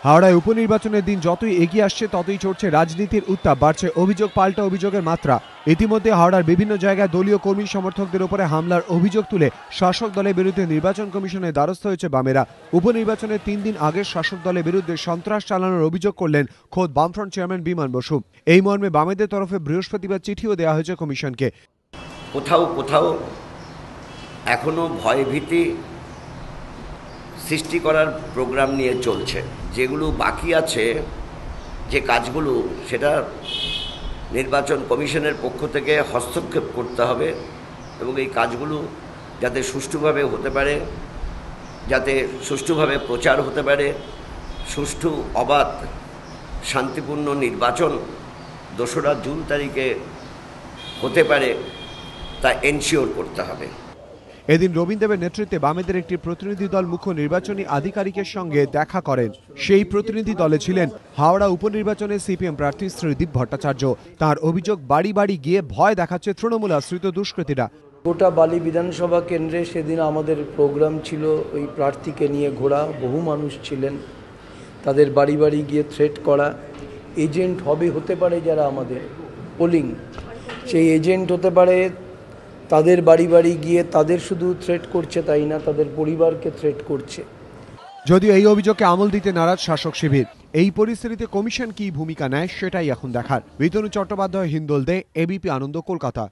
হাওড়ায় উপনির্বাচনের দিন যতই এগিয়ে আসছে ততই চড়ছে রাজনীতির উত্তাপ, বাড়ছে অভিযোগ পাল্টা অভিযোগের মাত্রা। ইতিমধ্যে হাওড়ার বিভিন্ন জায়গায় দলীয় কর্মী সমর্থকদের উপরে হামলার অভিযোগ তুলে শাসক দলের বিরুদ্ধে নির্বাচন কমিশনের দ্বারস্থ হয়েছে বামেরা। উপনির্বাচনের 3 দিন আগে শাসক দলের বিরুদ্ধে সন্ত্রাস চালানোর অভিযোগ করলেন খোদ বামফ্রন্ট চেয়ারম্যান বিমান বসু। এই মর্মে বামেদের তরফে বৃহস্পতিবার চিঠিও দেওয়া হয়েছে কমিশনকে। কোথাও কোথাও এখনো ভয়ভীতি সৃষ্টি করার প্রোগ্রাম নিয়ে চলছে। যেগুলো বাকি আছে, যে কাজগুলো, সেটা নির্বাচন কমিশনের পক্ষ থেকে হস্তক্ষেপ করতে হবে এবং এই কাজগুলো যাতে সুষ্ঠুভাবে হতে পারে, যাতে সুষ্ঠুভাবে প্রচার হতে পারে, সুষ্ঠু অবাধ শান্তিপূর্ণ নির্বাচন 2রা জুন তারিখে হতে পারে, তা এনশিওর করতে হবে। এদিন রবীন্দ্রদেবের নেতৃত্বে বামেদের একটি প্রতিনিধি দল মুখ্য নির্বাচনী আধিকারিকের সঙ্গে দেখা করেন। সেই প্রতিনিধি দলে ছিলেন হাওড়া উপনির্বাচনে সিপিএম প্রার্থী শ্রীদীপ ভট্টাচার্য। তার অভিযোগ, বাড়ি বাড়ি গিয়ে ভয় দেখাচ্ছে তৃণমূল আশ্রিত দুষ্কৃতীরা। গোটা বালি বিধানসভা কেন্দ্রে সেদিন আমাদের প্রোগ্রাম ছিল ওই প্রার্থীকে নিয়ে ঘোরা, বহু মানুষ ছিলেন, তাদের বাড়ি বাড়ি গিয়ে থ্রেট করা। এজেন্ট হতে পারে যারা আমাদের পোলিং, সেই এজেন্ট হতে পারে, তাদের বাড়ি বাড়ি গিয়ে তাদের শুধু থ্রেট করছে তাই না, তাদের পরিবারকে থ্রেট করছে। যদিও এই অভিযোগকে আমল দিতে নারাজ শাসক শিবির। এই পরিস্থিতিতে কমিশন কি ভূমিকা নেয় সেটাই এখন দেখার। বিতনু চট্টোপাধ্যায়, হিন্দোল দে, এবিপি আনন্দ, কলকাতা।